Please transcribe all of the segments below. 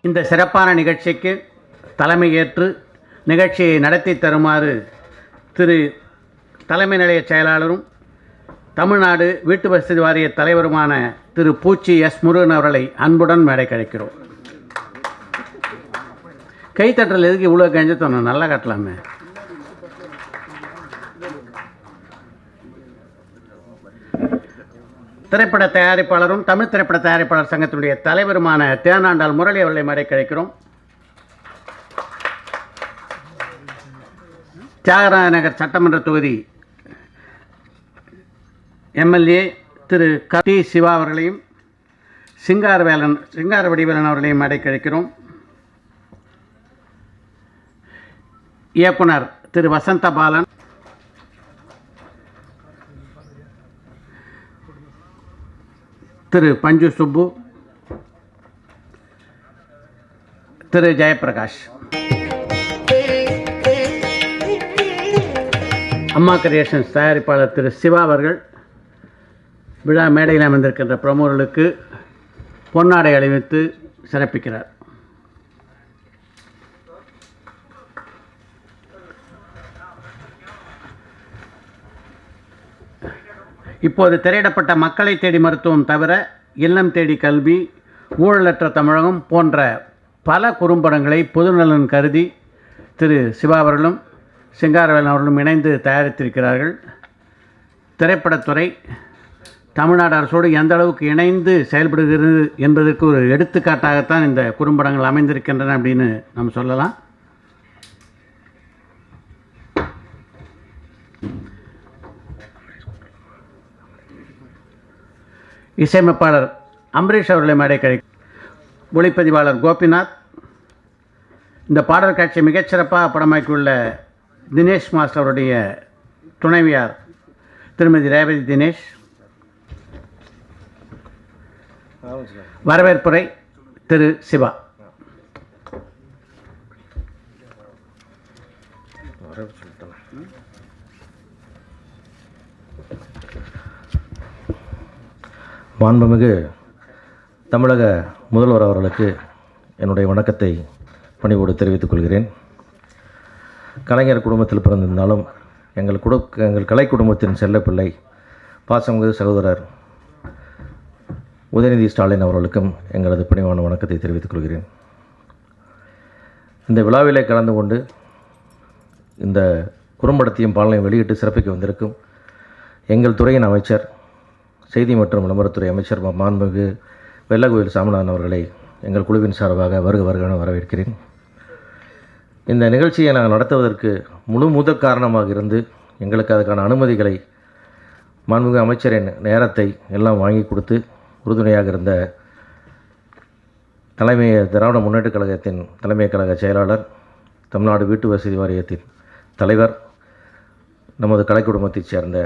இந்த சிறப்பான நிகழ்ச்சிக்கு தலைமை ஏற்று நிகழ்ச்சியை நடத்தி தருமாறு திரு தலைமை நிலைய செயலாளரும் தமிழ்நாடு வீட்டு வசதி வாரிய தலைவருமான திரு பூச்சி எஸ் முருகன் அவர்களை அன்புடன் மேடை கழிக்கிறோம். கைத்தட்டல் எதுக்கு இவ்வளோ கஞ்சத்தோணும், நல்லா கட்டலாமே. திரைப்பட தயாரிப்பாளரும் தமிழ் திரைப்பட தயாரிப்பாளர் சங்கத்தினுடைய தலைவருமான தேனாண்டாள் முரளி அவர்களை மேடை கழிக்கிறோம். தியாகராய நகர் சட்டமன்ற தொகுதி எம்எல்ஏ திரு டி சிவா அவர்களையும் சிங்கார வடிவேலன் அவர்களையும் மேடை கழிக்கிறோம். இயக்குனர் திரு வசந்த பாலன், திரு பஞ்சு சுப்பு, திரு ஜெயபிரகாஷ். அம்மா கிரியேஷன்ஸ் தயாரிப்பாளர் திரு சிவா அவர்கள் விழா மேடையில் அமர்ந்திருக்கின்ற பிரமுகர்களுக்கு பொன்னாடை அணிவித்து சிறப்பிக்கிறார். இப்போது திரையிடப்பட்ட மக்களை தேடி மருத்துவம் தவிர இல்லம் தேடி கல்வி, ஊழலற்ற தமிழகம் போன்ற பல குறும்படங்களை பொதுநலன் கருதி திரு சிவா அவர்களும் சிங்காரவேலன் அவர்களும் இணைந்து தயாரித்திருக்கிறார்கள். திரைப்படத்துறை தமிழ்நாடு அரசோடு எந்த அளவுக்கு இணைந்து செயல்படுகிறது என்பதற்கு ஒரு எடுத்துக்காட்டாகத்தான் இந்த குறும்படங்கள் அமைந்திருக்கின்றன அப்படின்னு நம்ம சொல்லலாம். இசையமைப்பாளர் அம்பரீஷ் அவர்களை மேடை கழி, ஒளிப்பதிவாளர் கோபிநாத், இந்த பாடல் காட்சியை மிகச்சிறப்பாக படமாக்கியுள்ள தினேஷ் மாஸ்டர் அவருடைய துணைவியார் திருமதி ரேவதி தினேஷ், வரவேற்புரை திரு சிவா. மாண்புமிகு தமிழக முதல்வர் அவர்களுக்கு என்னுடைய வணக்கத்தை பணிவோடு தெரிவித்துக் கொள்கிறேன். கலைஞர் குடும்பத்தில் பிறந்திருந்தாலும் எங்கள் கலை குடும்பத்தின் செல்லப்பிள்ளை பாசமிகு சகோதரர் உதயநிதி ஸ்டாலின் அவர்களுக்கும் எங்களது பணிவான வணக்கத்தை தெரிவித்துக் கொள்கிறேன். இந்த விழாவிலே கலந்து கொண்டு இந்த குறும்படத்தையும் பாடலையும் வெளியிட்டு சிறப்பிக்க வந்திருக்கும் எங்கள் துறையின் அமைச்சர், செய்தி மற்றும் விளம்பரத்துறை அமைச்சர் மாண்புமிகு வெள்ளக்கோயில் சாமிநாதன் அவர்களை எங்கள் குழுவின் சார்பாக வருக வரவேற்கிறேன். இந்த நிகழ்ச்சியை நாங்கள் நடத்துவதற்கு முதற் காரணமாக இருந்து எங்களுக்கு அதுக்கான அனுமதிகளை மாண்புமிகு அமைச்சரின் நேரத்தை எல்லாம் வாங்கி கொடுத்து உறுதுணையாக இருந்த திராவிட முன்னேற்றக் கழகத்தின் தலைமை கழக செயலாளர், தமிழ்நாடு வீட்டு வசதி வாரியத்தின் தலைவர், நமது கலை குடும்பத்தைச் சேர்ந்த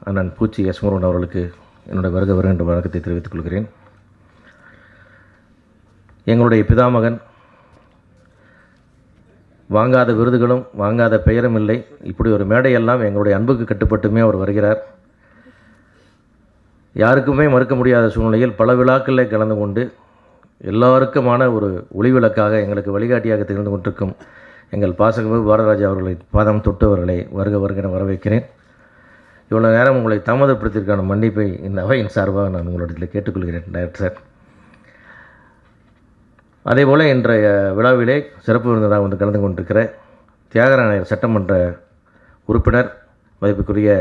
அண்ணன் பூச்சி எஸ் முருகன் அவர்களுக்கு என்னுடைய வருக என்ற வணக்கத்தை தெரிவித்துக் கொள்கிறேன். எங்களுடைய பிதாமகன் வாங்காத விருதுகளும் வாங்காத பெயரும் இல்லை. இப்படி ஒரு மேடையெல்லாம் எங்களுடைய அன்புக்கு கட்டுப்பட்டுமே அவர் வருகிறார். யாருக்குமே மறுக்க முடியாத சூழ்நிலையில் பல விழாக்களில் கலந்து கொண்டு எல்லாருக்குமான ஒரு ஒளிவிளக்காக எங்களுக்கு வழிகாட்டியாக திகழ்ந்து கொண்டிருக்கும் எங்கள் பாசமிகு பாரதராஜா அவர்களை பாதம் தொட்டவர்களை வருக வரவேற்கிறேன். இவ்வளோ நேரம் உங்களை தாமதப்படுத்திற்கான மன்னிப்பை இந்த அவையின் சார்பாக நான் உங்களிடத்தில் கேட்டுக்கொள்கிறேன் டைரக்டர் சார். அதேபோல் இன்றைய விழாவிலே சிறப்பு விருந்தினராக வந்து கலந்து கொண்டிருக்கிற தியாகராயர் சட்டமன்ற உறுப்பினர் மதிப்புக்குரிய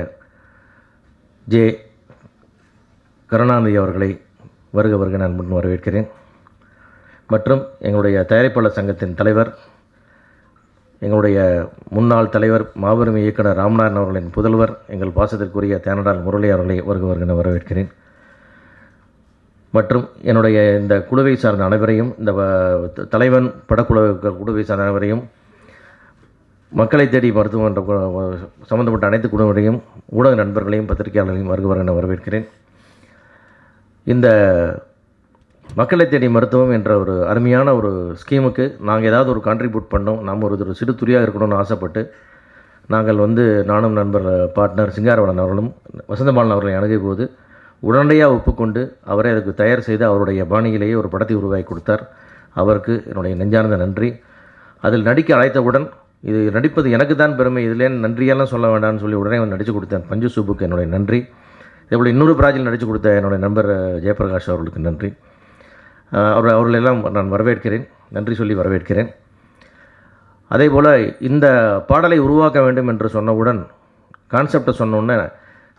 ஜே கருணாநிதி அவர்களை வருக நான் முன் வரவேற்கிறேன். மற்றும் எங்களுடைய தயாரிப்பாளர் சங்கத்தின் தலைவர், எங்களுடைய முன்னாள் தலைவர், மாபெரும் இயக்குனர் ராமநாதன் அவர்களின் புதல்வர், எங்கள் பாசத்திற்குரிய தேனடால் முரளி அவர்களை வருக வரவேற்கிறேன். மற்றும் என்னுடைய இந்த குழுவை சார்ந்த அனைவரையும், இந்த தலைவன் குழுவை சார்ந்த அனைவரையும், மக்களை தேடி மருத்துவமன்ற சம்பந்தப்பட்ட அனைத்து குழுவினரையும், ஊடக நண்பர்களையும், பத்திரிகையாளர்களையும் வருக வரவேற்கிறேன். இந்த மக்களை தேடி மருத்துவம் என்ற ஒரு அருமையான ஒரு ஸ்கீமுக்கு நாங்கள் ஏதாவது ஒரு கான்ட்ரிபியூட் பண்ணோம், நாம் ஒரு சிறு துறையாக இருக்கணும்னு ஆசைப்பட்டு நாங்கள் நானும் நண்பர் பார்ட்னர் சிங்காரவளன் அவர்களும் வசந்தபாலன் அவர்களை அணுகிய போது உடனடியாக ஒப்புக்கொண்டு அவரே அதுக்கு தயார் செய்து அவருடைய பாணியிலேயே ஒரு படத்தை உருவாக்கி கொடுத்தார். அவருக்கு என்னுடைய நெஞ்சார்ந்த நன்றி. அதில் நடிக்க அழைத்தவுடன் இது நடிப்பது எனக்கு தான் பெருமை, இதிலே நன்றியெல்லாம் சொல்ல வேண்டாம்னு சொல்லி உடனே நடித்து கொடுத்தேன். பஞ்சு சூப்புக்கு என்னுடைய நன்றி. இதேபோல் இன்னொரு ப்ராஜெக்ட் நடித்து கொடுத்த என்னுடைய நண்பர் ஜெயபிரகாஷ் அவர்களுக்கு நன்றி. அவர்களெல்லாம் நான் வரவேற்கிறேன், நன்றி சொல்லி வரவேற்கிறேன். அதேபோல் இந்த பாடலை உருவாக்க வேண்டும் என்று சொன்னவுடன், கான்செப்டை சொன்னோன்னே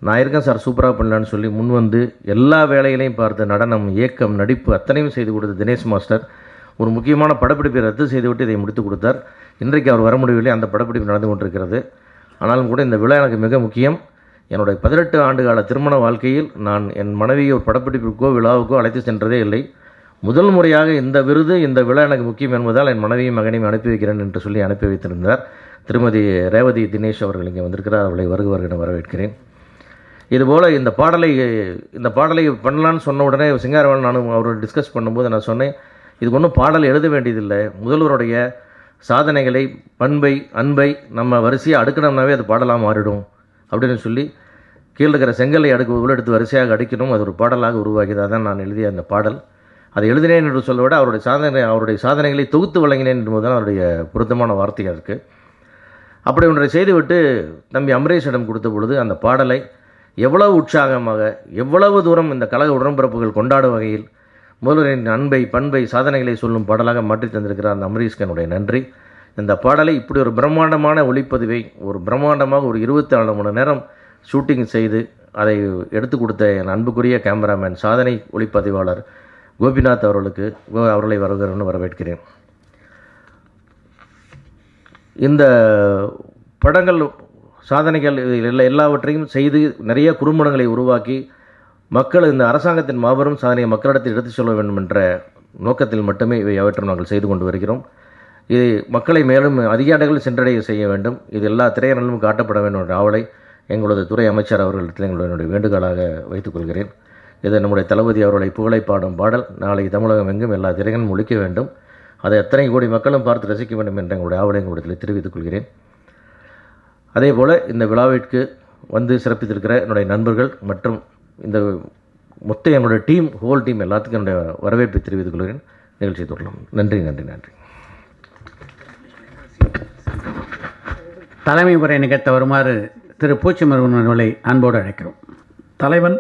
நான் இருக்கேன் சார், சூப்பராக பண்ணலான்னு சொல்லி முன் வந்து எல்லா வேலைகளையும் பார்த்து நடனம், இயக்கம், நடிப்பு அத்தனையும் செய்து கொடுத்த தினேஷ் மாஸ்டர் ஒரு முக்கியமான படப்பிடிப்பை ரத்து செய்துவிட்டு இதை முடித்து கொடுத்தார். இன்றைக்கு அவர் வர முடியவில்லை, அந்த படப்பிடிப்பு நடந்து கொண்டிருக்கிறது. ஆனாலும் கூட இந்த விழா எனக்கு மிக முக்கியம். என்னுடைய 18 ஆண்டு கால திருமண வாழ்க்கையில் நான் என் மனைவியை ஒரு படப்பிடிப்புக்கோ விழாவுக்கோ அழைத்து சென்றதே இல்லை. முதல் முறையாக இந்த விழா எனக்கு முக்கியம் என்பதால் என் மனைவியும் மகனையும் அனுப்பி வைக்கிறேன் என்று சொல்லி அனுப்பி வைத்திருந்தார். திருமதி ரேவதி தினேஷ் அவர்கள் இங்கே வந்திருக்கிறார். அவளை வருக வரவேற்கிறேன். இதுபோல் இந்த பாடலை பண்ணலான்னு சொன்ன உடனே சிங்காரவன் நானும் அவரோட டிஸ்கஸ் பண்ணும்போது நான் சொன்னேன், இதுக்கு ஒன்றும் பாடல் எழுத வேண்டியதில்லை, முதல்வருடைய சாதனைகளை, பண்பை, அன்பை நம்ம வரிசையாக அடுக்கணும்னாவே அது பாடலாக மாறிடும் அப்படின்னு சொல்லி கீழே இருக்கிற செங்கலை உள்ளெடுத்து வரிசையாக அடிக்கணும், அது ஒரு பாடலாக உருவாக்கியது. அதான் நான் எழுதிய அந்த பாடல். அதை எழுதினேன் என்று சொல்ல விட அவருடைய சாதனைகளை தொகுத்து வழங்கினேன் என்பது தான் அவருடைய பொருத்தமான வார்த்தையாக இருக்குது. அப்படி ஒன்றை செய்துவிட்டு தம்பி அமரேஷிடம் கொடுத்த பொழுது அந்த பாடலை எவ்வளவு உற்சாகமாக, எவ்வளவு தூரம் இந்த கழக உடன்பிறப்புகள் கொண்டாடும் வகையில் முதல்வரின் அன்பை, பண்பை, சாதனைகளை சொல்லும் பாடலாக மாற்றி தந்திருக்கிறார் அந்த அமரீஷ்க்கு என்னுடைய நன்றி. இந்த பாடலை இப்படி ஒரு பிரம்மாண்டமான ஒளிப்பதிவை ஒரு பிரம்மாண்டமாக ஒரு 24 மணி நேரம் ஷூட்டிங் செய்து அதை எடுத்து கொடுத்த என் அன்புக்குரிய கேமராமேன், சாதனை ஒளிப்பதிவாளர் கோபிநாத் அவர்களை வரவேற்கிறேன். இந்த படங்கள் சாதனைகள் எல்லாவற்றையும் செய்து நிறைய குறும்படங்களை உருவாக்கி மக்கள் இந்த அரசாங்கத்தின் மாபெரும் சாதனையை மக்களிடத்தில் எடுத்துச் சொல்ல வேண்டும் என்ற நோக்கத்தில் மட்டுமே இவை அவற்றை நாங்கள் செய்து கொண்டு வருகிறோம். இது மக்களை மேலும் அதிக இடங்களில் சென்றடைய செய்ய வேண்டும். இது எல்லா திரையரங்கிலும் காட்டப்பட வேண்டும் என்ற ஆவலை எங்களது துறை அமைச்சர் அவர்களிடத்தில் என்னுடைய வேண்டுகோளாக வைத்துக்கொள்கிறேன். இது நம்முடைய தளபதி அவர்களை புகழை பாடும் பாடல் நாளை தமிழகம் எங்கும் எல்லா திரைகளும் ஒழிக்க வேண்டும். அதை எத்தனை கோடி மக்களும் பார்த்து ரசிக்க வேண்டும் என்ற எங்களுடைய ஆவலை எங்களிடத்தில் தெரிவித்துக் கொள்கிறேன். அதேபோல் இந்த விழாவிற்கு வந்து சிறப்பித்திருக்கிற என்னுடைய நண்பர்கள் மற்றும் இந்த மொத்த என்னுடைய டீம், ஹோல் டீம் எல்லாத்துக்கும் என்னுடைய வரவேற்பை தெரிவித்துக் கொள்கிறேன். நிகழ்ச்சியை தொடரலாம். நன்றி நன்றி நன்றி. தலைமை உரை நிகழ்த்த வருமாறு திரு பூச்சிமுருகன் அவர்களை அன்போடு அழைக்கிறோம். தலைவன்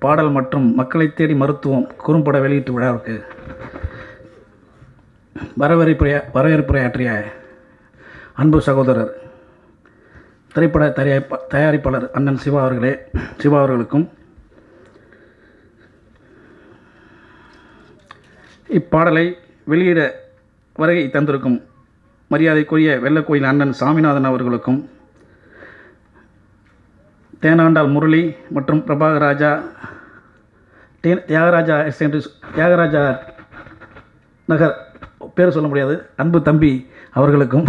பாடல் மற்றும் மக்களை தேடி மருத்துவம் குறும்பட வெளியீட்டு விழாவுக்கு வரவேற்புரையாற்றிய அன்பு சகோதரர் திரைப்பட தயாரிப்பாளர் அண்ணன் சிவா அவர்களுக்கும் இப்பாடலை வெளியிட வருகை தந்திருக்கும் மரியாதைக்குரிய வெள்ளக்கோயில் அண்ணன் சாமிநாதன் அவர்களுக்கும், தேனாண்டாள் முரளி மற்றும் பிரபாகராஜா தியாகராஜா நகர் பேர் சொல்ல முடியாது அன்பு தம்பி அவர்களுக்கும்,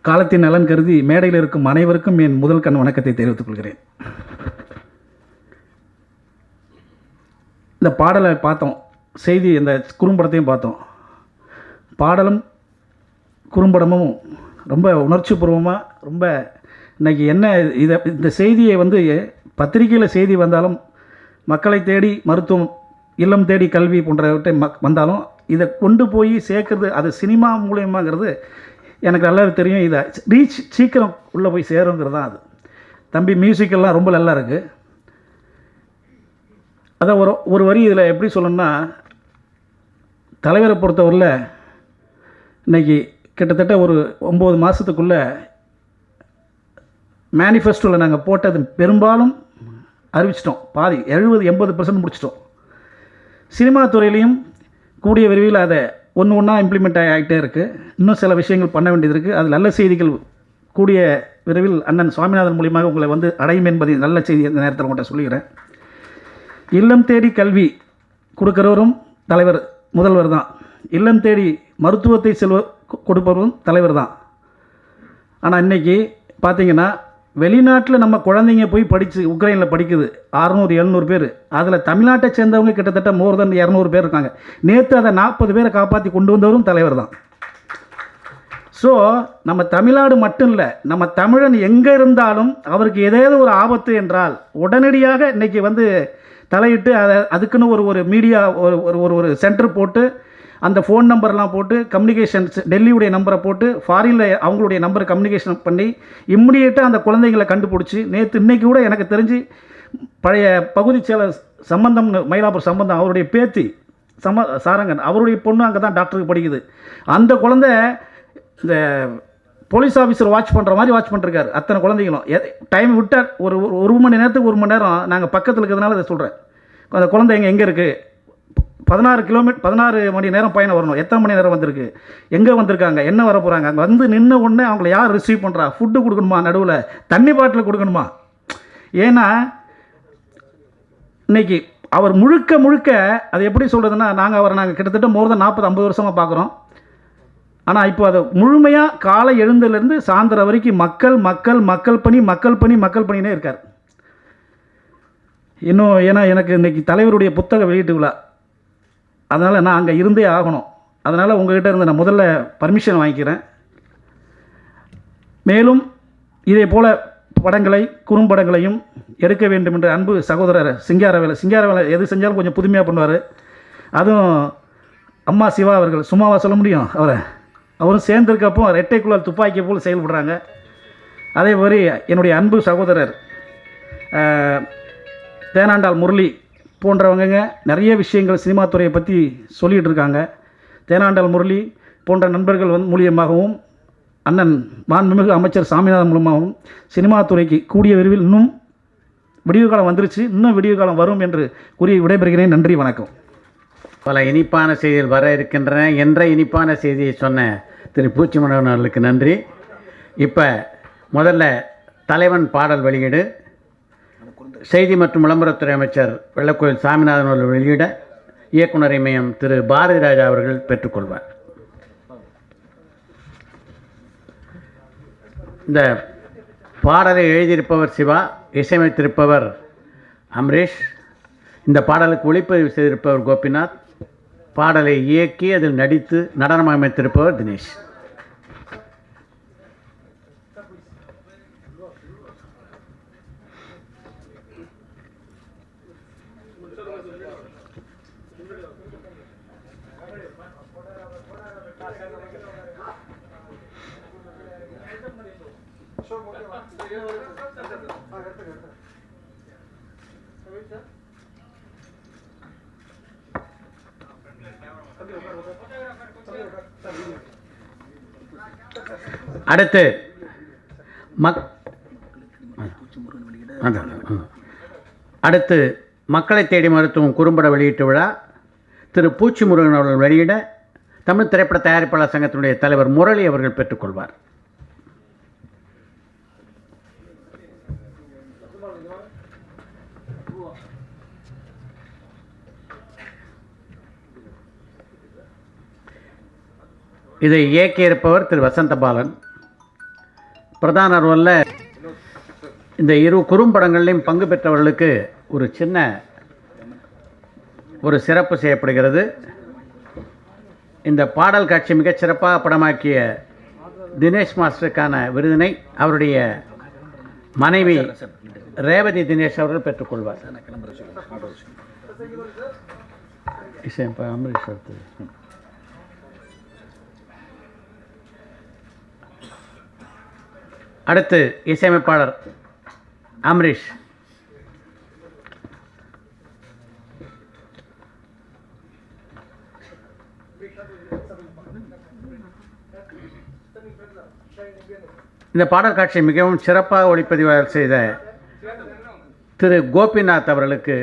காலத்தின் நலன் கருதி மேடையில் இருக்கும் அனைவருக்கும் என் முதல் கண் வணக்கத்தை தெரிவித்துக் கொள்கிறேன். இந்த பாடலை பார்த்தோம், செய்தி இந்த குறும்படத்தையும் பார்த்தோம். பாடலும் குறும்படமும் ரொம்ப உணர்ச்சிபூர்வமாக ரொம்ப இன்றைக்கி என்ன இந்த செய்தியை பத்திரிகையில் செய்தி வந்தாலும், மக்களை தேடி மருத்துவம், இல்லம் தேடி கல்வி போன்றவற்றை வந்தாலும் இதை கொண்டு போய் சேர்க்குறது அது சினிமா மூலியமாங்கிறது எனக்கு நல்லாவே தெரியும். இதை ரீச் சீக்கிரம் உள்ளே போய் சேருங்கிறது தான் அது. தம்பி மியூசிக்கெல்லாம் ரொம்ப நல்லா இருக்குது. அதான் ஒரு வரி இதில் எப்படி சொல்லணும்னா, தலைவரை பொறுத்தவரையில் இன்றைக்கி கிட்டத்தட்ட ஒரு 9 மாதத்துக்குள்ளே மேனிஃபெஸ்டோவில் நாங்கள் போட்டது பெரும்பாலும் அறிவிச்சிட்டோம். பாதி 70-80% முடிச்சிட்டோம். சினிமா துறையிலையும் கூடிய விரைவில் அதை ஒன்றா இம்ப்ளிமெண்ட் ஆகிட்டே இருக்குது. இன்னும் சில விஷயங்கள் பண்ண வேண்டியது இருக்குது. அது நல்ல செய்திகள் கூடிய விரைவில் அண்ணன் சுவாமிநாதன் மூலியமாக உங்களை அடையும் என்பதை நல்ல செய்தி இந்த நேரத்தில் உங்கள்கிட்ட சொல்லிக்கிறேன். இல்லம் தேடி கல்வி கொடுக்குறவரும் தலைவர் முதல்வர் தான். இல்லம் தேடி மருத்துவத்தை கொடுப்பவரும் தலைவர் தான். ஆனால் இன்றைக்கி பார்த்திங்கன்னா வெளிநாட்டில் நம்ம குழந்தைங்க போய் படித்து உக்ரைனில் படிக்குது 600-700 பேர். அதில் தமிழ்நாட்டை சேர்ந்தவங்க கிட்டத்தட்ட மோர் தென் 200 பேர் இருக்காங்க. நேற்று அதை 40 பேரை காப்பாற்றி கொண்டு வந்தவரும் தலைவர் தான். ஸோ நம்ம தமிழ்நாடு மட்டும் இல்லை, நம்ம தமிழன் எங்கே இருந்தாலும் அவருக்கு ஏதாவது ஒரு ஆபத்து என்றால் உடனடியாக இன்றைக்கி தலையிட்டு அதுக்குன்னு ஒரு மீடியா ஒரு சென்டர் போட்டு அந்த ஃபோன் நம்பர்லாம் போட்டு கம்யூனிகேஷன்ஸ் டெல்லியுடைய நம்பரை போட்டு ஃபாரினில் அவங்களுடைய நம்பரை கம்யூனிகேஷன் பண்ணி இம்மிடியேட்டாக அந்த குழந்தைங்களை கண்டுபிடிச்சி இன்றைக்கி கூட எனக்கு தெரிஞ்சு பழைய பகுதி செயலர் சம்பந்தம், மயிலாப்பூர் சம்பந்தம், அவருடைய பேத்தி சாரங்கன், அவருடைய பொண்ணு அங்கே தான் டாக்டருக்கு படிக்குது. அந்த குழந்தை இந்த போலீஸ் ஆஃபீஸர் வாட்ச் பண்ணுற மாதிரி வாட்ச் பண்ணிருக்காரு. அத்தனை குழந்தைங்களும் டைம் விட்டால் ஒரு மணி நேரத்துக்கு 1 மணி நேரம் நாங்கள் பக்கத்தில் இருக்கிறதுனால அதை சொல்கிறேன். அந்த குழந்தை எங்கே இருக்குது, 16 மணி நேரம் பயணம் வரணும், எத்தனை மணி நேரம் வந்திருக்கு, எங்கே வந்திருக்காங்க, என்ன வர போகிறாங்க, அங்கே நின்ன உடனே அவங்கள யார் ரிசீவ் பண்ணுறா, ஃபுட்டு கொடுக்கணுமா, நடுவில் தண்ணி பாட்டில் கொடுக்கணுமா. ஏன்னா இன்றைக்கி அவர் முழுக்க அது எப்படி சொல்கிறதுன்னா, நாங்கள் கிட்டத்தட்ட மோர் தென் 40-50 வருஷமாக பார்க்குறோம். ஆனால் இப்போ அதை முழுமையாக காலை எழுந்திலிருந்து சாயந்தரம் வரைக்கும் மக்கள் பணினே இருக்கார். இன்னும் ஏன்னா எனக்கு இன்றைக்கி தலைவருடைய புத்தக வெளியீட்டு விழா, அதனால் நான் அங்கே இருந்தே ஆகணும். அதனால் உங்கள்கிட்ட இருந்து நான் முதல்ல பர்மிஷன் வாங்கிக்கிறேன். மேலும் இதே போல் படங்களை குறும்படங்களையும் எடுக்க வேண்டும் என்று அன்பு சகோதரர் சிங்காரவேலை எது செஞ்சாலும் கொஞ்சம் புதுமையாக பண்ணுவார். அதுவும் அம்மா சிவா அவர்கள் சும்மாவா சொல்ல முடியும், அவரும் சேர்ந்திருக்கப்போ ரெட்டைக்குள்ளால் துப்பாக்கி போல் செயல்படுறாங்க. அதே மாதிரி என்னுடைய அன்பு சகோதரர் தேனாண்டாள் முரளி போன்றவங்க நிறைய விஷயங்கள் சினிமா துறையை பற்றி சொல்லிகிட்டு இருக்காங்க. தேனாண்டாள் முரளி போன்ற நண்பர்கள் மூலியமாகவும் அண்ணன் மாண்புமிகு அமைச்சர் சாமிநாதன் மூலமாகவும் சினிமா துறைக்கு கூடிய விரைவில் இன்னும் விடிவு காலம் வந்துருச்சு, இன்னும் விடிவு காலம் வரும் என்று கூறி விடைபெறுகிறேன். நன்றி, வணக்கம். பல இனிப்பான செய்திகள் வர இருக்கின்றன என்ற இனிப்பான செய்தியை சொன்ன திரு பூச்சிமுருகன் அவர்களுக்கு நன்றி. இப்போ முதல்ல தலைவன் பாடல் வெளியீடு செய்தி மற்றும் விளம்பரத்துறை அமைச்சர் வெள்ளக்கோயில் சாமிநாதன் அவர்கள் வெளியிட இயக்குனர் இமயம் திரு பாரதி ராஜா அவர்கள் பெற்றுக்கொள்வார். இந்த பாடலை எழுதியிருப்பவர் சிவா, இசையமைத்திருப்பவர் அமரேஷ். இந்த பாடலுக்கு ஒளிப்பதிவு செய்திருப்பவர் கோபிநாத். பாடலை இயக்கி அதில் நடித்து நடனம் அமைத்திருப்பவர் தினேஷ். அடுத்து அடுத்து மக்களை தேடி மருத்துவம் குறும்பட வெளியீட்டு விழா திரு பூச்சி முருகன் அவர்கள் வெளியிட தமிழ் திரைப்பட தயாரிப்பாளர் சங்கத்தினுடைய தலைவர் முரளி அவர்கள் பெற்றுக்கொள்வார். இதை இயக்கியிருப்பவர் திரு வசந்தபாலன். பிரதான ரோலில் இந்த இரு குறும்படங்கள்லையும் பங்கு பெற்றவர்களுக்கு ஒரு சின்ன சிறப்பு செய்யப்படுகிறது. இந்த பாடல் காட்சி மிகச்சிறப்பாக படமாக்கிய தினேஷ் மாஸ்டருக்கான விருதினை அவருடைய மனைவி ரேவதி தினேஷ் அவர்கள் பெற்றுக்கொள்வார். அமரேஷ் அடுத்து இசையமைப்பாளர் அமரீஷ். இந்த பாடல் காட்சி மிகவும் சிறப்பாக ஒளிப்பதிவு செய்த திரு கோபிநாத் அவர்களுக்கு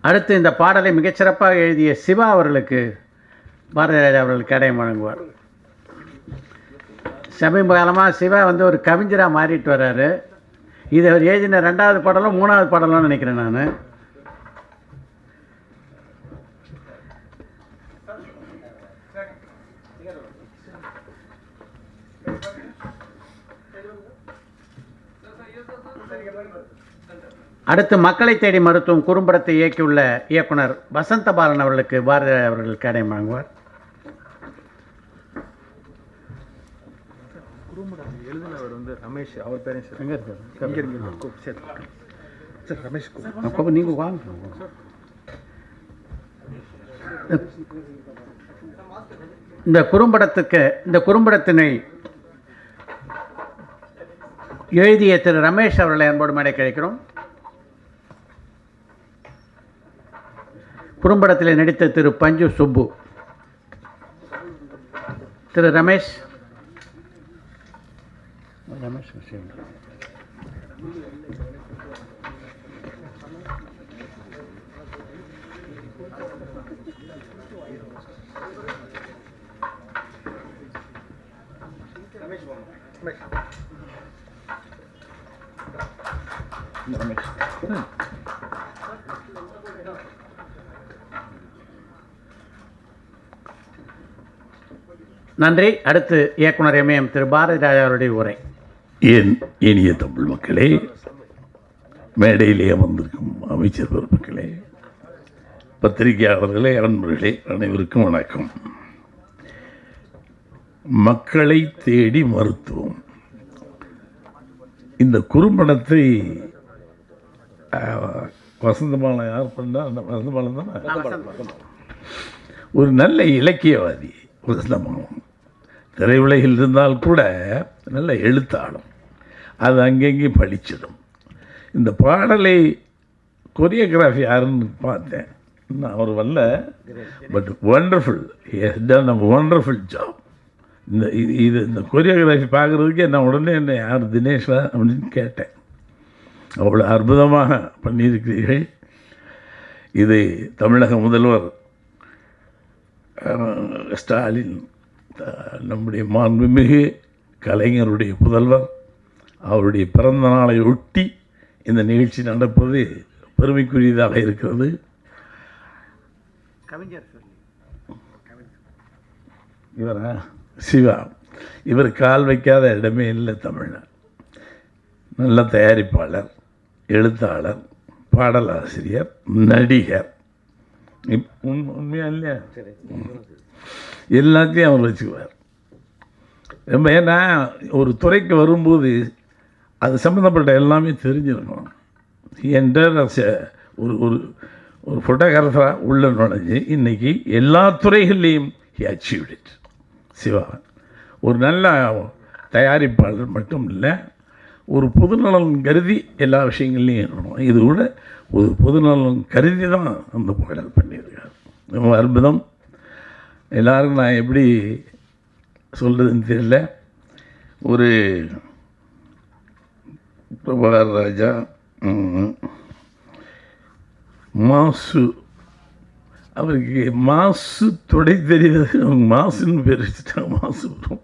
அடுத்து இந்த பாடலை மிகச்சிறப்பாக எழுதிய சிவா அவர்களுக்கு பாரதிராஜா அவர்கள் கேடயம் வழங்குவார். சமீப காலமாக சிவா ஒரு கவிஞராக மாறிட்டு வர்றாரு. இது அவர் எழுதின 2வது பாடலும் 3வது பாடலும் நினைக்கிறேன் நான். அடுத்து மக்களை தேடி மருத்துவம் குறும்படத்தை இயக்கியுள்ள இயக்குனர் வசந்தபாலன் அவர்களுக்கு பாரதி அவர்கள் கேடயம் வழங்குவார். ரமேஷ் அவர் பேரன் சார். எங்கே இருக்காரு? ரமேஷ் நீங்கள் வாங்க. இந்த குறும்படத்தினை எழுதிய திரு ரமேஷ் அவர்களை அன்போடு மேடை கிடைக்கிறோம். குறும்படத்தில் நடித்த திரு பஞ்சு சுப்பு, திரு ரமேஷ் நன்றி. அடுத்து இயக்குனர் எம்ஏஎம் திரு பாரதி ராஜா அவருடைய உரை. என் இனிய தமிழ் மக்களே, மேடையிலே அமர்ந்திருக்கும் அமைச்சர் பெருமக்களே, பத்திரிகையாளர்களே, அன்பர்களே, அனைவருக்கும் வணக்கம். மக்களை தேடி மருத்துவம் இந்த குறும்படத்தை வசந்தபாலன் யார் பண்ணால்? வசந்தபாலன் தானே. ஒரு நல்ல இலக்கியவாதி வசந்தபாலன். திரையுலகில் இருந்தால் கூட நல்ல எழுத்தாளம், அது அங்கங்கே பழிச்சிடும். இந்த பாடலை கொரியோகிராஃபி யாருன்னு பார்த்தேன், நான் அவர் வரல, but wonderful, he has done a wonderful job. இந்த கொரியோகிராஃபி பார்க்குறதுக்கே நான் உடனே என்ன யார் தினேஷா அப்படின்னு கேட்டேன். அவ்வளோ அற்புதமாக பண்ணியிருக்கிறீர்கள். இது தமிழக முதல்வர் ஸ்டாலின், நம்முடைய மாண்புமிகு கலைஞருடைய புதல்வர், அவருடைய பிறந்த நாளை ஒட்டி இந்த நிகழ்ச்சி நடப்பது பெருமைக்குரியதாக இருக்கிறது. கவிஞர் சொல்லி இவரா சிவா, இவர் கால் வைக்காத இடமே இல்லை தமிழ்நாடு. நல்ல தயாரிப்பாளர், எழுத்தாளர், பாடலாசிரியர், நடிகர். உண்மையா இல்லையா? எல்லாத்தையும் அவர் வச்சுக்குவார். ரொம்ப ஏன்னா ஒரு துறைக்கு வரும்போது அது சம்மந்தப்பட்ட எல்லாமே தெரிஞ்சிருக்கணும். என்ற ஒரு ஒரு ஒரு ஃபோட்டோகிராஃபராக உள்ள நுழைஞ்சு இன்றைக்கி எல்லா துறைகள்லேயும் ஹி அச்சீவ்ட் இட். சிவா ஒரு நல்ல தயாரிப்பாளர் மட்டும் இல்லை, ஒரு பொதுநலன் கருதி எல்லா விஷயங்கள்லையும் இருக்கணும். இது கூட ஒரு பொதுநலன் கருதி தான் அந்த பாடல் பண்ணியிருக்கார். ரொம்ப அற்புதம். எல்லோரும் நான் எப்படி சொல்கிறதுன்னு தெரியல. ஒரு பிரபாகர் ராஜா, மாசு, அவருக்கு மாசு துடை தெரிவது, அவங்க மாசுன்னு பேர் வச்சுட்டாங்க. மாசு வரும்,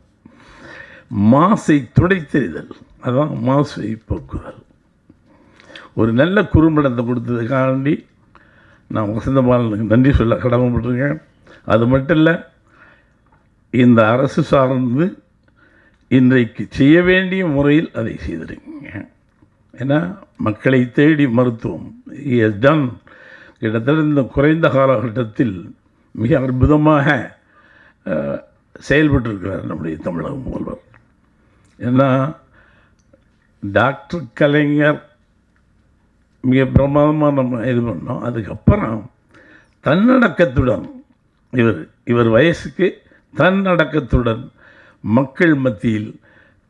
மாசை துடை தெரிதல், அதான் மாசை போக்குதல். ஒரு நல்ல குறும்படத்தை கொடுத்ததுக்காண்டி நான் வசந்தபாலனுக்கு நன்றி சொல்ல கடமைப்பட்டிருக்கேன். அது மட்டும் இல்லை, இந்த அரசு சார்ந்து இன்றைக்கு செய்ய வேண்டிய முறையில் அதை செய்திருக்கீங்க. ஏன்னா மக்களை தேடி மருத்துவம் டன் கிட்டத்தட்ட இந்த குறைந்த காலகட்டத்தில் மிக அற்புதமாக செயல்பட்டிருக்கிறார் நம்முடைய தமிழக முதல்வர். ஏன்னா டாக்டர் கலைஞர் மிக பிரமாதமாக நம்ம இது பண்ணோம். அதுக்கப்புறம் தன்னடக்கத்துடன் இவர் வயசுக்கு தன்னடக்கத்துடன் மக்கள் மத்தியில்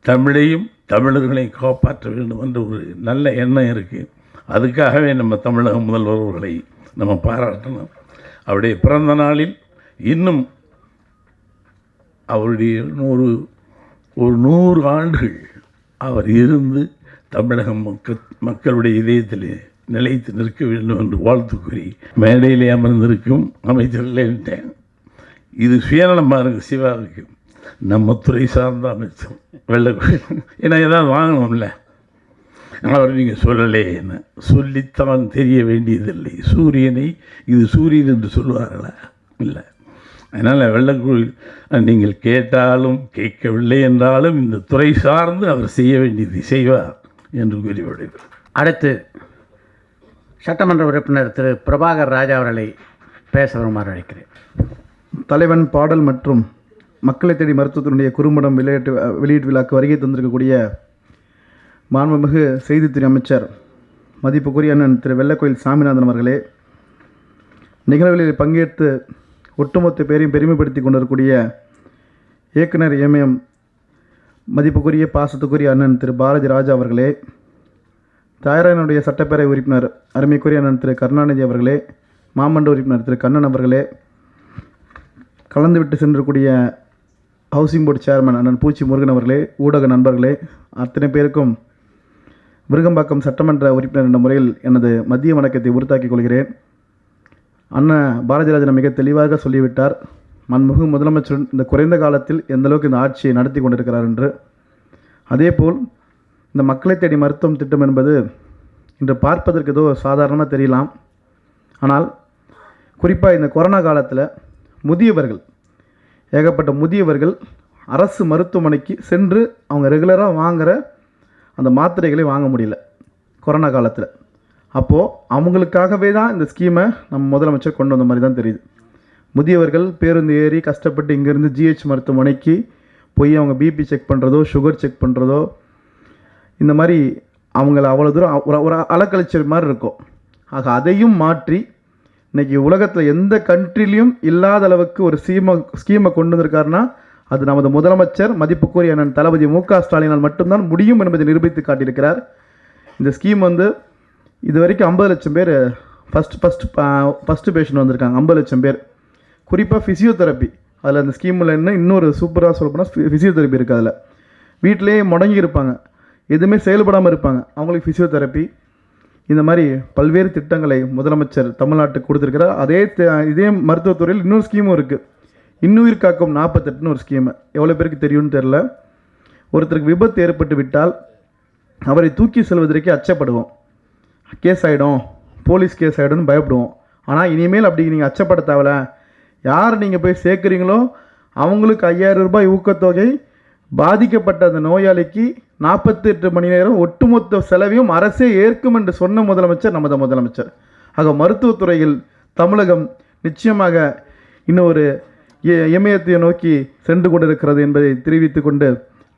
தமிழையும் தமிழர்களையும் காப்பாற்ற வேண்டும் என்ற ஒரு நல்ல எண்ணம் இருக்குது. அதுக்காகவே நம்ம தமிழக முதல்வர்களை நம்ம பாராட்டணும். அவருடைய பிறந்த நாளில் இன்னும் அவருடைய ஒரு 100 ஆண்டுகள் அவர் இருந்து தமிழக மக்களுடைய இதயத்திலே நிலைத்து நிற்க வேண்டும் என்று வாழ்த்து கூறி மேடையிலே அமர்ந்திருக்கும் அமைச்சர்களேன்ட்டேன். இது சுயநலமாக இருக்குது சிவாவுக்கு. நம்ம துறை சார்ந்த அமைச்சர் ஏன்னா ஏதாவது வாங்கணும்ல, அவர் நீங்கள் சொல்லலே என்ன சொல்லித்தான் தெரிய வேண்டியதில்லை. சூரியனை இது சூரியன் என்று சொல்லுவார்களா? இல்லை. அதனால் வெள்ளக்குழியில் நீங்கள் கேட்டாலும் கேட்கவில்லை என்றாலும் இந்த துறை சார்ந்து அவர் செய்ய வேண்டியதை செய்வார் என்று கூறி விடுகிறார். அடுத்து சட்டமன்ற உறுப்பினர் திரு பிரபாகர் ராஜா அவர்களை பேச வருமாறு அழைக்கிறேன். தலைவன் பாடல் மற்றும் மக்களை தேடி மருத்துவத்தினுடைய குறும்படம் வெளியீட்டு விழாக்கு வருகை தந்திருக்கக்கூடிய மாண்புமிகு செய்தித்துறை அமைச்சர் மதிப்புக்குரிய அண்ணன் திரு வெள்ளக்கோயில் சாமிநாதன் அவர்களே, நிகழ்வுகளில் பங்கேற்று ஒட்டுமொத்த பேரையும் பெருமைப்படுத்தி கொண்டிருக்கக்கூடிய இயக்குனர் ஏமயம் மதிப்புக்குரிய பாசத்துக்குரிய அண்ணன் திரு பாரதி ராஜா அவர்களே, தாயரானுடைய சட்டப்பேரவை உறுப்பினர் அருமைக்குரிய அண்ணன் திரு கருணாநிதி அவர்களே, மாமன்ற உறுப்பினர் திரு கண்ணன் அவர்களே, கலந்துவிட்டு சென்றக்கூடிய ஹவுசிங் போர்டு சேர்மன் அண்ணன் பூச்சி முருகன் அவர்களே, ஊடக நண்பர்களே, அத்தனை பேருக்கும் விருகம்பாக்கம் சட்டமன்ற உறுப்பினர் என்ற முறையில் எனது மதிய வணக்கத்தை உறுத்தாக்கிக் கொள்கிறேன். அண்ணன் பாரதிராஜன் மிக தெளிவாக சொல்லிவிட்டார், மன்மிகு முதலமைச்சர் இந்த குறைந்த காலத்தில் எந்தளவுக்கு இந்த ஆட்சியை நடத்தி கொண்டிருக்கிறார் என்று. அதேபோல் இந்த மக்களை தேடி மருத்துவம் திட்டம் என்பது இன்று பார்ப்பதற்கு ஏதோ சாதாரணமாக தெரியலாம். ஆனால் குறிப்பாக இந்த கொரோனா காலத்தில் முதியவர்கள், ஏகப்பட்ட முதியவர்கள் அரசு மருத்துவமனைக்கு சென்று அவங்க ரெகுலராக வாங்குகிற அந்த மாத்திரைகளை வாங்க முடியல கொரோனா காலத்தில். அப்போது அவங்களுக்காகவே தான் இந்த ஸ்கீமை நம்ம முதலமைச்சர் கொண்டு வந்த மாதிரி தான் தெரியுது. முதியவர்கள் பேருந்து ஏறி கஷ்டப்பட்டு இங்கேருந்து ஜிஹெச் மருத்துவமனைக்கு போய் அவங்க பிபி செக் பண்ணுறதோ சுகர் செக் பண்ணுறதோ இந்த மாதிரி அவங்கள அவ்வளோ தூரம் ஒரு அலக்கழிச்சல் மாதிரி இருக்கும். ஆக அதையும் மாற்றி இன்றைக்கி உலகத்தில் எந்த கண்ட்ரிலையும் இல்லாத அளவுக்கு ஒரு ஸ்கீமை கொண்டு வந்திருக்காருன்னா அது நமது முதலமைச்சர் மதிப்புக்குரிய அண்ணன் தளபதி மு.க. ஸ்டாலினால் மட்டும்தான் முடியும் என்பதை நிரூபித்து காட்டியிருக்கிறார். இந்த ஸ்கீம் இது வரைக்கும் 50 லட்சம் பேர் ஃபஸ்ட்டு பேஷண்ட் வந்திருக்காங்க. 50 லட்சம் பேர். குறிப்பாக ஃபிசியோதெரப்பி அதில் அந்த ஸ்கீமில் இன்னொரு சூப்பராக சொல்லப்போனால் ஃபிசியோதெரப்பி இருக்குது. அதில் வீட்டிலேயே முடங்கி இருப்பாங்க, எதுவுமே செயல்படாமல் இருப்பாங்க, அவங்களுக்கு ஃபிசியோதெரப்பி. இந்த மாதிரி பல்வேறு திட்டங்களை முதலமைச்சர் தமிழ்நாட்டுக்கு கொடுத்துருக்கிறார். இதே மருத்துவத்துறையில் இன்னொரு ஸ்கீமும் இருக்குது, இன்னுயிர் காக்கும் 48ன்னு ஒரு ஸ்கீமு. எவ்வளோ பேருக்கு தெரியும்னு தெரில. ஒருத்தருக்கு விபத்து ஏற்பட்டு விட்டால் அவரை தூக்கி செல்வதற்கே அச்சப்படுவோம். கேஸ் ஆகிடும், போலீஸ் கேஸ் ஆகிடும்னு பயப்படுவோம். ஆனால் இனிமேல் அப்படி நீங்கள் அச்சப்பட தேவையில்ல. யார் நீங்கள் போய் சேர்க்குறீங்களோ அவங்களுக்கு 5000 ரூபாய் ஊக்கத்தொகை, பாதிக்கப்பட்ட அந்த நோயாளிக்கு 48 மணி நேரம் ஒட்டுமொத்த செலவையும் அரசே ஏற்கும் என்று சொன்ன முதலமைச்சர் நமது முதலமைச்சர். ஆக மருத்துவத்துறையில் தமிழகம் நிச்சயமாக இன்னும் ஒரு இமயத்தை நோக்கி சென்று கொண்டிருக்கிறது என்பதை தெரிவித்துக் கொண்டு,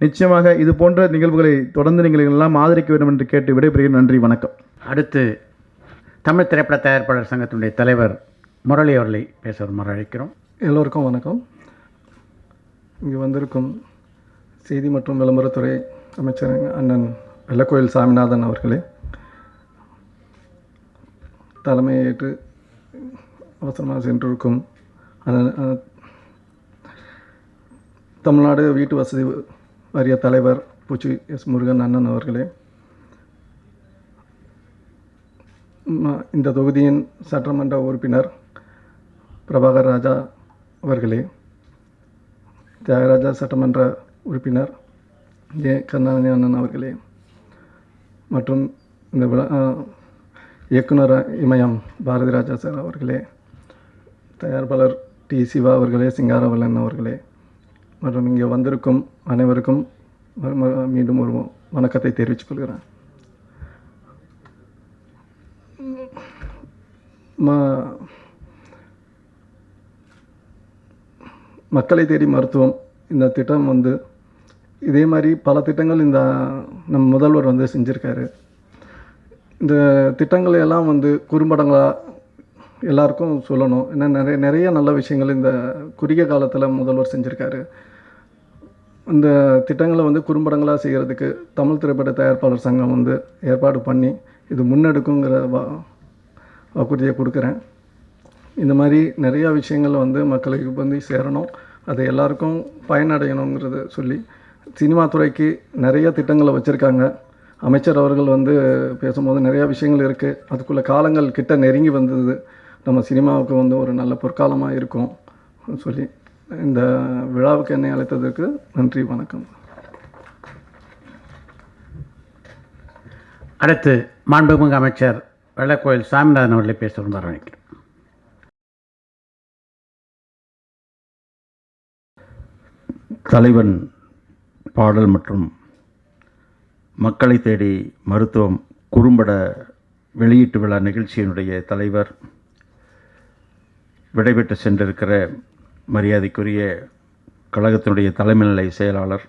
நிச்சயமாக இது போன்ற நிகழ்வுகளை தொடர்ந்து நீங்கள் எல்லாம் ஆதரிக்க வேண்டும் என்று கேட்டு விடைபெறுகிறேன். நன்றி, வணக்கம். அடுத்து தமிழ் திரைப்பட தயாரிப்பாளர் சங்கத்தினுடைய தலைவர் முரளி அவர்களை பேச வருமாறு அழைக்கிறோம். எல்லோருக்கும் வணக்கம். இங்கே வந்திருக்கும் செய்தி மற்றும் விளம்பரத்துறை அமைச்சர் அண்ணன் வெள்ளக்கோயில் சாமிநாதன் அவர்களே, தலைமையேற்று அவசரமாக சென்றிருக்கும் தமிழ்நாடு வீட்டு வசதி வாரிய தலைவர் பூச்சி எஸ் முருகன் அண்ணன் அவர்களே, இந்த தொகுதியின் சட்டமன்ற உறுப்பினர் பிரபாகர் ராஜா அவர்களே, தியாகராஜா சட்டமன்ற உறுப்பினர் ஏ கருணாநிதி அண்ணன் அவர்களே, மற்றும் இந்த இயக்குனர் இமயம் பாரதி ராஜா சார் அவர்களே, தயாரிப்பாளர் டி சிவா அவர்களே, சிங்காரவல்லன் அவர்களே, மற்றும் இங்கே வந்திருக்கும் அனைவருக்கும் மீண்டும் ஒரு வணக்கத்தை தெரிவித்துக் கொள்கிறேன். மக்களை தேடி மருத்துவம் இந்த திட்டம் இதே மாதிரி பல திட்டங்கள் நம் முதல்வர் செஞ்சுருக்காரு. இந்த திட்டங்களை எல்லாம் குறும்படங்களாக எல்லாருக்கும் சொல்லணும். ஏன்னா நிறைய நல்ல விஷயங்கள் இந்த குறுகிய காலத்தில் முதல்வர் செஞ்சுருக்காரு. இந்த திட்டங்களை குறும்படங்களாக செய்கிறதுக்கு தமிழ் திரைப்பட தயாரிப்பாளர் சங்கம் ஏற்பாடு பண்ணி இது முன்னெடுக்குங்கிற வாக்குறுதியை கொடுக்குறேன். இந்த மாதிரி நிறையா விஷயங்கள் மக்களுக்கு சேரணும், அது எல்லாருக்கும் பயனடையணுங்கிறத சொல்லி சினிமா துறைக்கு நிறைய திட்டங்களை வச்சுருக்காங்க. அமைச்சர் அவர்கள் பேசும்போது நிறையா விஷயங்கள் இருக்குது. அதுக்குள்ளே காலங்கள் கிட்ட நெருங்கி வந்தது. நம்ம சினிமாவுக்கு ஒரு நல்ல பொற்காலமாக இருக்கும் சொல்லி இந்த விழாவுக்கு என்னை அழைத்ததற்கு நன்றி, வணக்கம். அடுத்து மாண்புமிகு அமைச்சர் வெள்ளக்கோயில் சாமிநாதன் அவர்களை பேச வருமாறு அழைக்கிறேன். தலைவன் பாடல் மற்றும் மக்களை தேடி மருத்துவம் குறும்பட வெளியீட்டு விழா நிகழ்ச்சியினுடைய தலைவர், விடைபெற்று சென்றிருக்கிற மரியாதைக்குரிய கழகத்தினுடைய தலைமை நிலை செயலாளர்,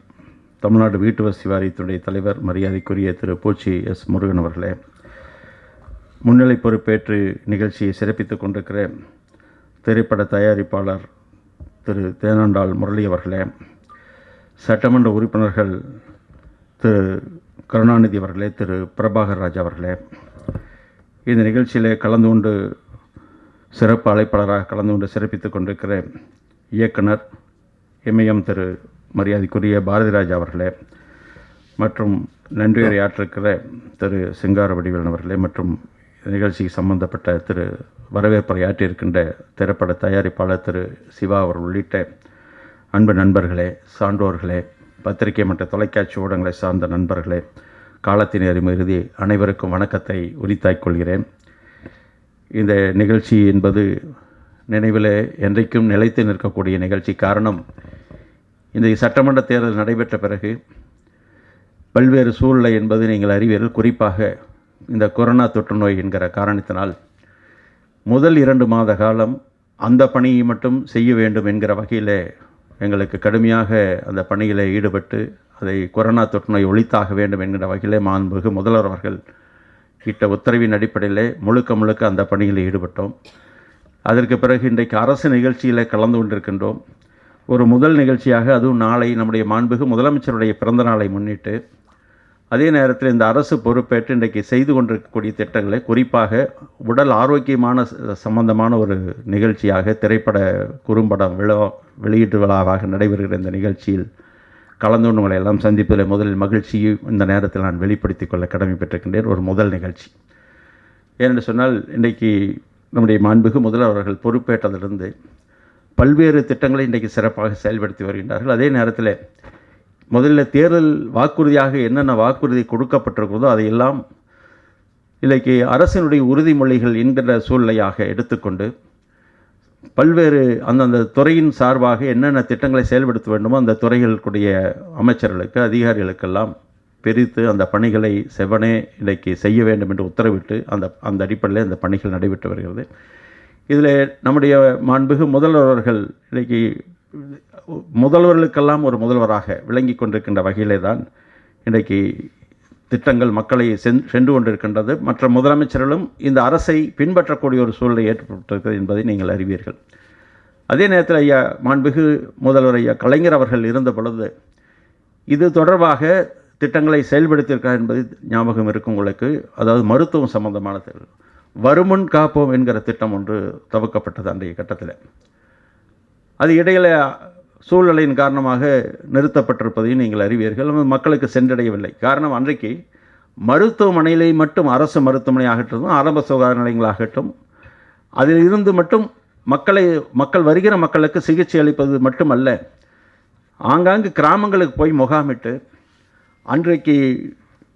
தமிழ்நாடு வீட்டு வசதி வாரியத்தினுடைய தலைவர் மரியாதைக்குரிய திரு பூச்சி எஸ் முருகன் அவர்களே, முன்னிலை பொறுப்பேற்று நிகழ்ச்சியை சிறப்பித்துக் கொண்டிருக்கிற திரைப்பட தயாரிப்பாளர் திரு தேனாண்டாள் முரளி அவர்களே, சட்டமன்ற உறுப்பினர்கள் திரு கருணாநிதி அவர்களே, திரு பிரபாகர் ராஜா அவர்களே, இந்த நிகழ்ச்சியிலே கலந்து கொண்டு சிறப்பு அழைப்பாளராக கலந்து கொண்டு சிறப்பித்துக் கொண்டிருக்கிற இயக்குனர் இமயம் திரு மரியாதைக்குரிய பாரதி ராஜா அவர்களே, மற்றும் நன்றியுரையாற்றிருக்கிற திரு சிங்கார வடிவேலன் அவர்களே, மற்றும் நிகழ்ச்சிக்கு சம்பந்தப்பட்ட திரு வரவேற்புரையாற்றியிருக்கின்ற திரைப்பட தயாரிப்பாளர் திரு சிவா அவர்கள் உள்ளிட்ட அன்பு நண்பர்களே, சான்றோர்களே, பத்திரிகை மற்றும் தொலைக்காட்சி ஊடகங்களை சார்ந்த நண்பர்களே, காலத்தின் அறிமுறுதி அனைவருக்கும் வணக்கத்தை உரித்தாய்க் கொள்கிறேன். இந்த நிகழ்ச்சி என்பது நினைவில் என்றைக்கும் நிலைத்து நிற்கக்கூடிய நிகழ்ச்சி. காரணம், இந்த சட்டமன்ற தேர்தல் நடைபெற்ற பிறகு பல்வேறு சூழ்நிலை என்பது நீங்கள் அறிவீர்கள். குறிப்பாக இந்த கொரோனா தொற்று நோய் என்கிற காரணத்தினால் முதல் 2 மாத காலம் அந்த பணியை மட்டும் செய்ய வேண்டும் என்கிற வகையில் எங்களுக்கு கடுமையாக அந்த பணியில் ஈடுபட்டு அதை கொரோனா தொற்று நோய் ஒழித்தாக வேண்டும் என்கிற வகையிலே மாண்புமிகு முதல்வர் அவர்கள் இட்ட உத்தரவின் அடிப்படையில் முழுக்க அந்த பணியில் ஈடுபட்டோம். அதற்கு பிறகு இன்றைக்கு அரசு நிகழ்ச்சியில் கலந்து கொண்டிருக்கின்றோம். ஒரு முதல் நிகழ்ச்சியாக, அதுவும் நாளை நம்முடைய மாண்புமிகு முதலமைச்சருடைய பிறந்த நாளை முன்னிட்டு, அதே நேரத்தில் இந்த அரசு பொறுப்பேற்று இன்றைக்கு செய்து கொண்டிருக்கக்கூடிய திட்டங்களை, குறிப்பாக உடல் ஆரோக்கியமான சம்பந்தமான ஒரு நிகழ்ச்சியாக திரைப்பட குறும்படம் வெளியீட்டு விழாவாக நடைபெறுகிற இந்த நிகழ்ச்சியில் கலந்து கொண்டு உங்களை எல்லாம் சந்திப்பதில் முதலில் மகிழ்ச்சியும் இந்த நேரத்தில் நான் வெளிப்படுத்திக் கொள்ள கடமைப்பட்டிருக்கின்றேன். ஒரு முதல் நிகழ்ச்சி ஏனென்று சொன்னால், இன்றைக்கு நம்முடைய மாண்புமிகு முதல்வர் அவர்கள் பொறுப்பேற்றதிலிருந்து பல்வேறு திட்டங்களை இன்றைக்கு சிறப்பாக செயல்படுத்தி வருகின்றார்கள். அதே நேரத்தில் முதல்ல தேர்தல் வாக்குறுதியாக என்னென்ன வாக்குறுதி கொடுக்கப்பட்டிருக்கிறதோ அதையெல்லாம் இன்றைக்கு அரசினுடைய உறுதிமொழிகள் என்கிற சூழ்நிலையாக எடுத்துக்கொண்டு பல்வேறு அந்தந்த துறையின் சார்பாக என்னென்ன திட்டங்களை செயல்படுத்த வேண்டுமோ அந்த துறைகளுக்குடைய அமைச்சர்களுக்கு அதிகாரிகளுக்கெல்லாம் பிரித்து அந்த பணிகளை செவ்வனே இன்றைக்கு செய்ய வேண்டும் என்று உத்தரவிட்டு அந்த அடிப்படையில் அந்த பணிகள் நடைபெற்று வருகிறது. இதில் நம்முடைய மாண்புமிகு முதல்வர் அவர்கள் இன்றைக்கி முதல்வர்களுக்கெல்லாம் ஒரு முதல்வராக விளங்கி கொண்டிருக்கின்ற வகையிலே தான் இன்றைக்கு திட்டங்கள் மக்களை சென்று கொண்டிருக்கின்றது. மற்ற முதலமைச்சர்களும் இந்த அரசை பின்பற்றக்கூடிய ஒரு சூழலை ஏற்பட்டிருக்கிறது என்பதை நீங்கள் அறிவீர்கள். அதே நேரத்தில் ஐயா மாண்புமிகு முதல்வர் ஐயா கலைஞர் அவர்கள் இருந்த பொழுது இது தொடர்பாக திட்டங்களை செயல்படுத்தியிருக்கார் என்பது ஞாபகம் இருக்கும் உங்களுக்கு. அதாவது மருத்துவம் சம்பந்தமான வருமுன் காப்போம் என்கிற திட்டம் ஒன்று துவக்கப்பட்டது அன்றைய கட்டத்தில். அது இடையில சூழ்நிலையின் காரணமாக நிறுத்தப்பட்டிருப்பதையும் நீங்கள் அறிவீர்கள். மக்களுக்கு சென்றடையவில்லை. காரணம், அன்றைக்கு மருத்துவமனையிலே மட்டும் அரசு மருத்துவமனை ஆகட்டும், ஆரம்ப சுகாதார நிலையங்களாகட்டும், அதில் இருந்து மட்டும் மக்கள் வருகிற மக்களுக்கு சிகிச்சை அளிப்பது மட்டுமல்ல, ஆங்காங்கு கிராமங்களுக்கு போய் முகாமிட்டு அன்றைக்கு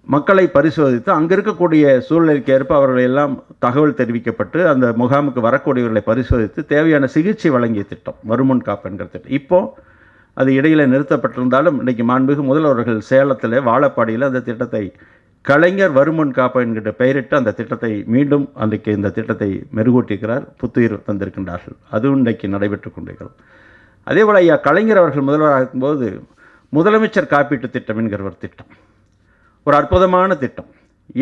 மக்களை பரிசோதித்து அங்கே இருக்கக்கூடிய சூழ்நிலைக்கு ஏற்ப அவர்கள் எல்லாம் தகவல் தெரிவிக்கப்பட்டு அந்த முகாமுக்கு வரக்கூடியவர்களை பரிசோதித்து தேவையான சிகிச்சை வழங்கிய திட்டம் வருமுன் காப்பு என்கிற திட்டம். இப்போது அது இடையில் நிறுத்தப்பட்டிருந்தாலும் இன்றைக்கி மாண்புமிகு முதல்வர்கள் சேலத்தில் வாழப்பாடியில் அந்த திட்டத்தை கலைஞர் வருமுன் காப்பு என்கிற பெயரிட்டு அந்த திட்டத்தை மீண்டும் அன்றைக்கு இந்த திட்டத்தை மெருகூட்டியிருக்கிறார், புத்துயிர் தந்திருக்கின்றார்கள். அதுவும் இன்றைக்கு நடைபெற்று கொண்டிருக்கிறது. அதே போல் ஐயா கலைஞர் அவர்கள் முதல்வராக இருக்கும்போது முதலமைச்சர் காப்பீட்டு திட்டம் என்கிற ஒரு திட்டம், ஒரு அற்புதமான திட்டம்.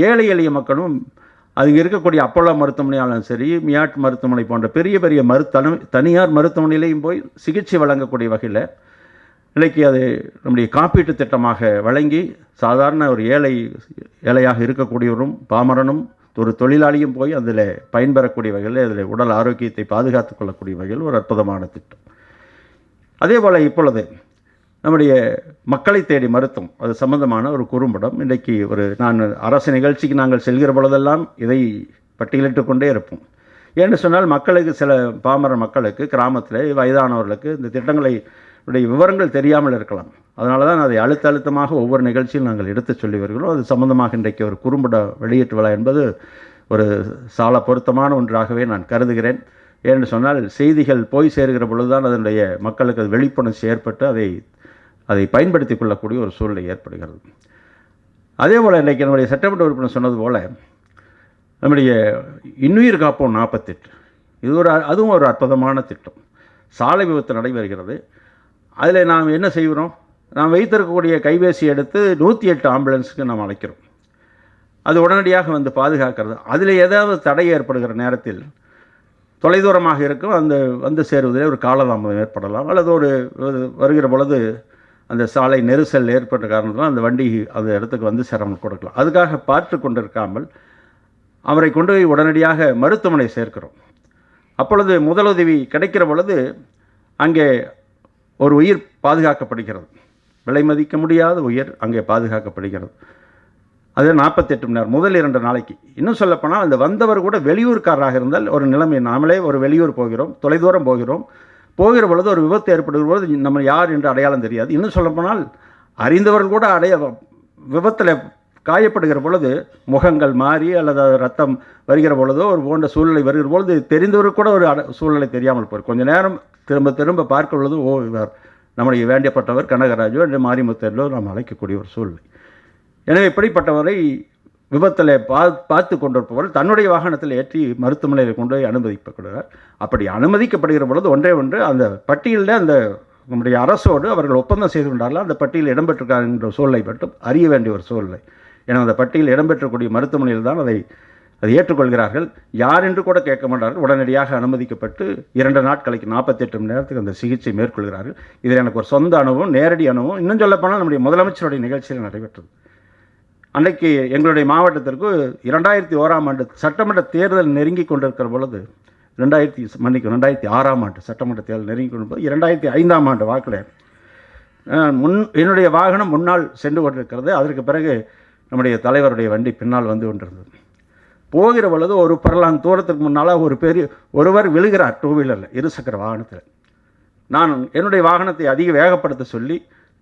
ஏழை எளிய மக்களும் அது இருக்கக்கூடிய அப்போலோ மருத்துவமனையாலும் சரி, மியாட் மருத்துவமனை போன்ற பெரிய பெரிய தனியார் மருத்துவமனையிலையும் போய் சிகிச்சை வழங்கக்கூடிய வகையில் இன்றைக்கி அது நம்முடைய காப்பீட்டு திட்டமாக வழங்கி சாதாரண ஒரு ஏழையாக இருக்கக்கூடியவரும் பாமரனும் ஒரு தொழிலாளியும் போய் அதில் பயன்பெறக்கூடிய வகையில் அதில் உடல் ஆரோக்கியத்தை பாதுகாத்து கொள்ளக்கூடிய வகையில் ஒரு அற்புதமான திட்டம். அதே போல் இப்பொழுது நம்முடைய மக்களை தேடி மருத்துவம் அது சம்பந்தமான ஒரு குறும்படம் இன்றைக்கு நான் அரசு நிகழ்ச்சிக்கு நாங்கள் செல்கிற பொழுதெல்லாம் இதை பட்டியலிட்டு கொண்டே இருப்போம். ஏன்னு சொன்னால் மக்களுக்கு, சில பாமர மக்களுக்கு, கிராமத்தில் வயதானவர்களுக்கு இந்த திட்டங்களை விவரங்கள் தெரியாமல் இருக்கலாம். அதனால தான் அதை அழுத்தமாக ஒவ்வொரு நிகழ்ச்சியும் நாங்கள் எடுத்து சொல்லி வருகிறோம். அது சம்பந்தமாக இன்றைக்கு ஒரு குறும்பட வெளியீட்டு விழா என்பது ஒரு சால பொருத்தமான ஒன்றாகவே நான் கருதுகிறேன். ஏன்னு சொன்னால் செய்திகள் போய் சேர்கிற பொழுதுதான் அதனுடைய மக்களுக்கு அது விழிப்புணர்ச்சி ஏற்பட்டு அதை பயன்படுத்தி கொள்ளக்கூடிய ஒரு சூழ்நிலை ஏற்படுகிறது. அதே போல் இன்றைக்கி நம்முடைய சட்டமன்ற உறுப்பினர் சொன்னது போல் நம்முடைய இன்னுயிர் காப்போம் 48 இது அதுவும் ஒரு அற்புதமான திட்டம். சாலை விபத்து நடைபெறுகிறது. அதில் நாம் என்ன செய்கிறோம், நாம் வைத்திருக்கக்கூடிய கைபேசி எடுத்து 108 ஆம்புலன்ஸுக்கு நாம் அழைக்கிறோம். அது உடனடியாக வந்து பாதுகாக்கிறது. அதில் ஏதாவது தடை ஏற்படுகிற நேரத்தில் தொலைதூரமாக இருக்கும் வந்து சேருவதில் ஒரு காலதாமதம் ஏற்படலாம், அல்லது வருகிற பொழுது அந்த சாலை நெரிசல் ஏற்பட்ட காரணத்தினால் அந்த வண்டி அந்த இடத்துக்கு வந்து சேராமல் கொடுக்கலாம். அதுக்காக பார்த்து கொண்டிருக்காமல் அவரை கொண்டு போய் உடனடியாக மருத்துவமனை சேர்க்கிறோம். அப்பொழுது முதலுதவி கிடைக்கிற பொழுது அங்கே ஒரு உயிர் பாதுகாக்கப்படுகிறது. விலை மதிக்க முடியாத உயிர் அங்கே பாதுகாக்கப்படுகிறது. அது 48 மணி நேரம், முதல் 2 நாளைக்கு. இன்னும் சொல்லப்போனால் அந்த வந்தவர் கூட வெளியூர்காரராக இருந்தால் ஒரு நிலைமை, நாமளே ஒரு வெளியூர் போகிறோம், தொலைதூரம் போகிற பொழுது ஒரு விபத்து ஏற்படுகிற பொழுது நம்ம யார் என்று அடையாளம் தெரியாது. இன்னும் சொல்லப்போனால் அறிந்தவர்கள் கூட விபத்தில் காயப்படுகிற பொழுது முகங்கள் மாறி அல்லது ரத்தம் வருகிற பொழுதோ ஒரு போன்ற சூழ்நிலை வருகிற பொழுது தெரிந்தவர்கள் கூட ஒரு சூழ்நிலை தெரியாமல் போய் கொஞ்சம் நேரம் திரும்ப பார்க்க பொழுது இவர் நம்முடைய வேண்டியப்பட்டவர் கனகராஜோ என்று மாரிமுத்தரோ நாம் அழைக்கக்கூடிய ஒரு சூழ்நிலை. எனவே இப்படிப்பட்டவரை விபத்தில் பார்த்து கொண்டிருப்பவர் தன்னுடைய வாகனத்தில் ஏற்றி மருத்துவமனையில் கொண்டு போய் அனுமதிக்கப்படுகிறார். அப்படி அனுமதிக்கப்படுகிற பொழுது ஒன்றே அந்த பட்டியலில் அந்த நம்முடைய அரசோடு அவர்கள் ஒப்பந்தம் செய்து கொண்டாலும் அந்த பட்டியலில் இடம்பெற்றிருக்கார் என்ற சூழ்நிலை மட்டும் அறிய வேண்டிய ஒரு சூழ்நிலை. ஏன்னா அந்த பட்டியலில் இடம்பெற்றக்கூடிய மருத்துவமனையில் தான் அதை ஏற்றுக்கொள்கிறார்கள். யார் என்று கூட கேட்க மாட்டார்கள். உடனடியாக அனுமதிக்கப்பட்டு 2 நாட்களுக்கு 48 மணி நேரத்துக்கு அந்த சிகிச்சை மேற்கொள்கிறார்கள். இதில் எனக்கு ஒரு சொந்த அனுபவம், நேரடி அனுபவம். இன்னும் சொல்லப்போனால் நம்முடைய முதலமைச்சருடைய நிகழ்ச்சியில் நடைபெற்றது. அன்றைக்கு எங்களுடைய மாவட்டத்திற்கு 2001ஆம் ஆண்டு சட்டமன்ற தேர்தல் நெருங்கி கொண்டிருக்கிற பொழுது 2006ஆம் ஆண்டு சட்டமன்ற தேர்தல் நெருங்கி கொண்டிருப்பது 2005ஆம் ஆண்டு வாக்கில் என்னுடைய வாகனம் முன்னால் சென்று கொண்டிருக்கிறது. அதற்கு பிறகு நம்முடைய தலைவருடைய வண்டி பின்னால் வந்து கொண்டிருந்தது. போகிற பொழுது ஒரு பரலாங் தூரத்துக்கு முன்னால் ஒருவர் விழுகிறார் 2 வீலரில், 2 சக்கர வாகனத்தில். நான் என்னுடைய வாகனத்தை அதிக வேகப்படுத்த சொல்லி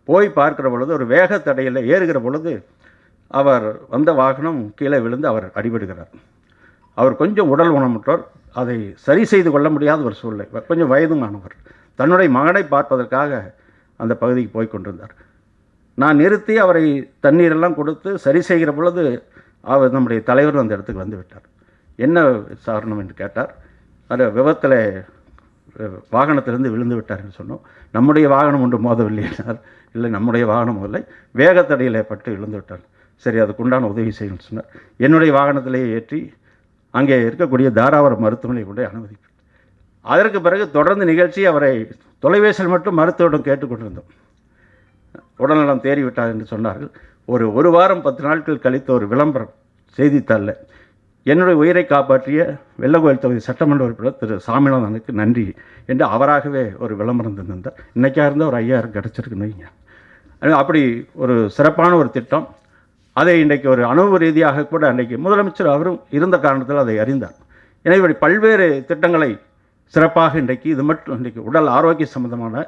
போய் பார்க்கிற பொழுது ஒரு வேக தடையில் ஏறுகிற பொழுது அவர் வந்த வாகனம் கீழே விழுந்து அவர் அடிபடுகிறார். அவர் கொஞ்சம் உடல் ஊனமுற்றோர், அதை சரி செய்து கொள்ள முடியாத ஒரு சூழ்நிலை. கொஞ்சம் வயதுமானவர், தன்னுடைய மகனை பார்ப்பதற்காக அந்த பகுதிக்கு போய் கொண்டிருந்தார். நான் நிறுத்தி அவரை தண்ணீரெல்லாம் கொடுத்து சரி செய்கிற பொழுது அவர் நம்முடைய தலைவர் அந்த இடத்துக்கு வந்து விட்டார். என்ன காரணம் என்று கேட்டார். அது விபத்தில் வாகனத்திலிருந்து விழுந்து விட்டார் என்று சொன்னோம். நம்முடைய வாகனம் ஒன்று மோதவில்லை என்றார். இல்லை, நம்முடைய வாகனம் இல்லை, வேகத்தடியில் பட்டு விழுந்து விட்டார். சரி, அதுக்குண்டான உதவி செய்யணும்னு சொன்னார். என்னுடைய வாகனத்திலேயே ஏற்றி அங்கே இருக்கக்கூடிய தாராவரம் மருத்துவமனை கொண்டு அனுமதிப்பேன். அதற்கு பிறகு தொடர்ந்து நிகழ்ச்சி அவரை தொலைபேசியில் மட்டும் மருத்துவரிடம் கேட்டுக்கொண்டிருந்தோம். உடல்நலம் தேறிவிட்டார் என்று சொன்னார்கள். ஒரு வாரம் 10 நாட்கள் கழித்த ஒரு விளம்பரம் செய்தித்தாளில் என்னுடைய உயிரை காப்பாற்றிய வெள்ளக்கோயில் தொகுதி சட்டமன்ற உறுப்பினர் திரு சாமிநாதனுக்கு நன்றி என்று அவராகவே ஒரு விளம்பரம் தந்திருந்தார். இன்றைக்காக இருந்தால் ஒரு 5000 கிடச்சிருக்குன்னு வைங்க. அப்படி ஒரு சிறப்பான ஒரு திட்டம். அதை இன்றைக்கு ஒரு அனுபவ ரீதியாக கூட அன்றைக்கு முதலமைச்சர் அவரும் இருந்த காரணத்தில் அதை அறிந்தார். எனவே இப்படி பல்வேறு திட்டங்களை சிறப்பாக இன்றைக்கு இது மட்டும் இன்றைக்கு உடல் ஆரோக்கிய சம்பந்தமான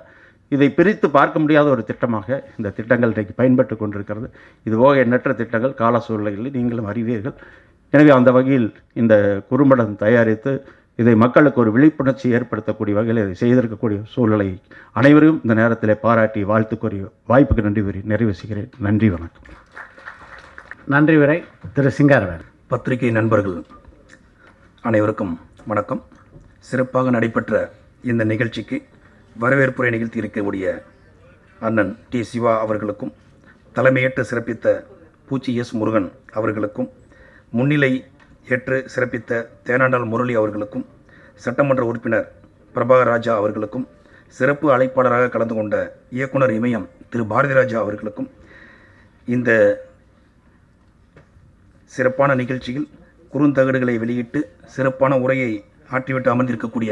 இதை பிரித்து பார்க்க முடியாத ஒரு திட்டமாக இந்த திட்டங்கள் இன்றைக்கு பயன்பட்டு கொண்டிருக்கிறது. இதுபோக எண்ணற்ற திட்டங்கள் கால சூழ்நிலைகளில் நீங்களும் அறிவீர்கள். எனவே அந்த வகையில் இந்த குறும்படம் தயாரித்து இதை மக்களுக்கு ஒரு விழிப்புணர்ச்சி ஏற்படுத்தக்கூடிய வகையில் இதை செய்திருக்கக்கூடிய சூழ்நிலை அனைவரும் இந்த நேரத்தில் பாராட்டி வாழ்த்துக்குரிய வாய்ப்புக்கு நன்றி கூறி நிறைவு செய்கிறேன். நன்றி, வணக்கம். நன்றி விரை திரு சிங்காரவேல். பத்திரிகை நண்பர்கள் அனைவருக்கும் வணக்கம். சிறப்பாக நடைபெற்ற இந்த நிகழ்ச்சிக்கு வரவேற்புரை நிகழ்த்தி இருக்கக்கூடிய அண்ணன் டி. சிவா அவர்களுக்கும், தலைமையேற்று சிறப்பித்த பூச்சி எஸ். முருகன் அவர்களுக்கும், முன்னிலை ஏற்று சிறப்பித்த தேனாண்டாள் முரளி அவர்களுக்கும், சட்டமன்ற உறுப்பினர் பிரபாகர் ராஜா அவர்களுக்கும், சிறப்பு அழைப்பாளராக கலந்து கொண்ட இயக்குனர் இமயம் திரு பாரதிராஜா அவர்களுக்கும், இந்த சிறப்பான நிகழ்ச்சியில் குறுந்தகடுகளை வெளியிட்டு சிறப்பான உரையை ஆற்றிவிட்டு அமர்ந்திருக்கக்கூடிய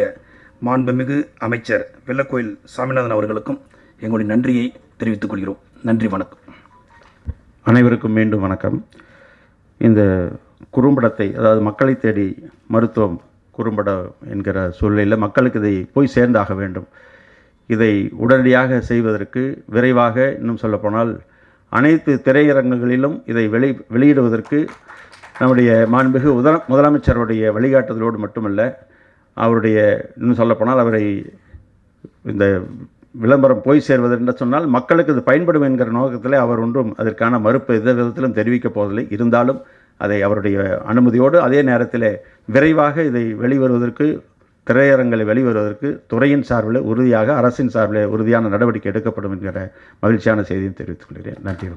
மாண்புமிகு அமைச்சர் வெள்ளக்கோயில் சாமிநாதன் அவர்களுக்கும் எங்களுடைய நன்றியை தெரிவித்துக் கொள்கிறோம். நன்றி, வணக்கம். அனைவருக்கும் மீண்டும் வணக்கம். இந்த குறும்படத்தை, அதாவது மக்களை தேடி மருத்துவம் குறும்படம் என்கிற சூழ்நிலையில் மக்களுக்கு இதை போய் சேர்ந்தாக வேண்டும். இதை உடனடியாக செய்வதற்கு விரைவாக, இன்னும் சொல்லப்போனால் அனைத்து திரையரங்குகளிலும் இதை வெளியிடுவதற்கு நம்முடைய மாண்புமிகு முதலமைச்சருடைய வழிகாட்டுதலோடு மட்டுமல்ல, அவருடைய இன்னும் சொல்லப்போனால் அவரை இந்த விளம்பரம் போய் சேர்வது என்று சொன்னால் மக்களுக்கு இது பயன்படும் என்கிற நோக்கத்தில் அவர் ஒன்றும் அதற்கான மறுப்பு எந்த விதத்திலும் தெரிவிக்கப் போவதில்லை. இருந்தாலும் அதை அவருடைய அனுமதியோடு அதே நேரத்தில் விரைவாக இதை வெளிவருவதற்கு, திரையரங்களை வெளிவருவதற்கு துறையின் சார்பில் உறுதியாக, அரசின் சார்பில் உறுதியான நடவடிக்கை எடுக்கப்படும் என்கிற மகிழ்ச்சியான செய்தியும் தெரிவித்துக் கொள்கிறேன். நன்றி.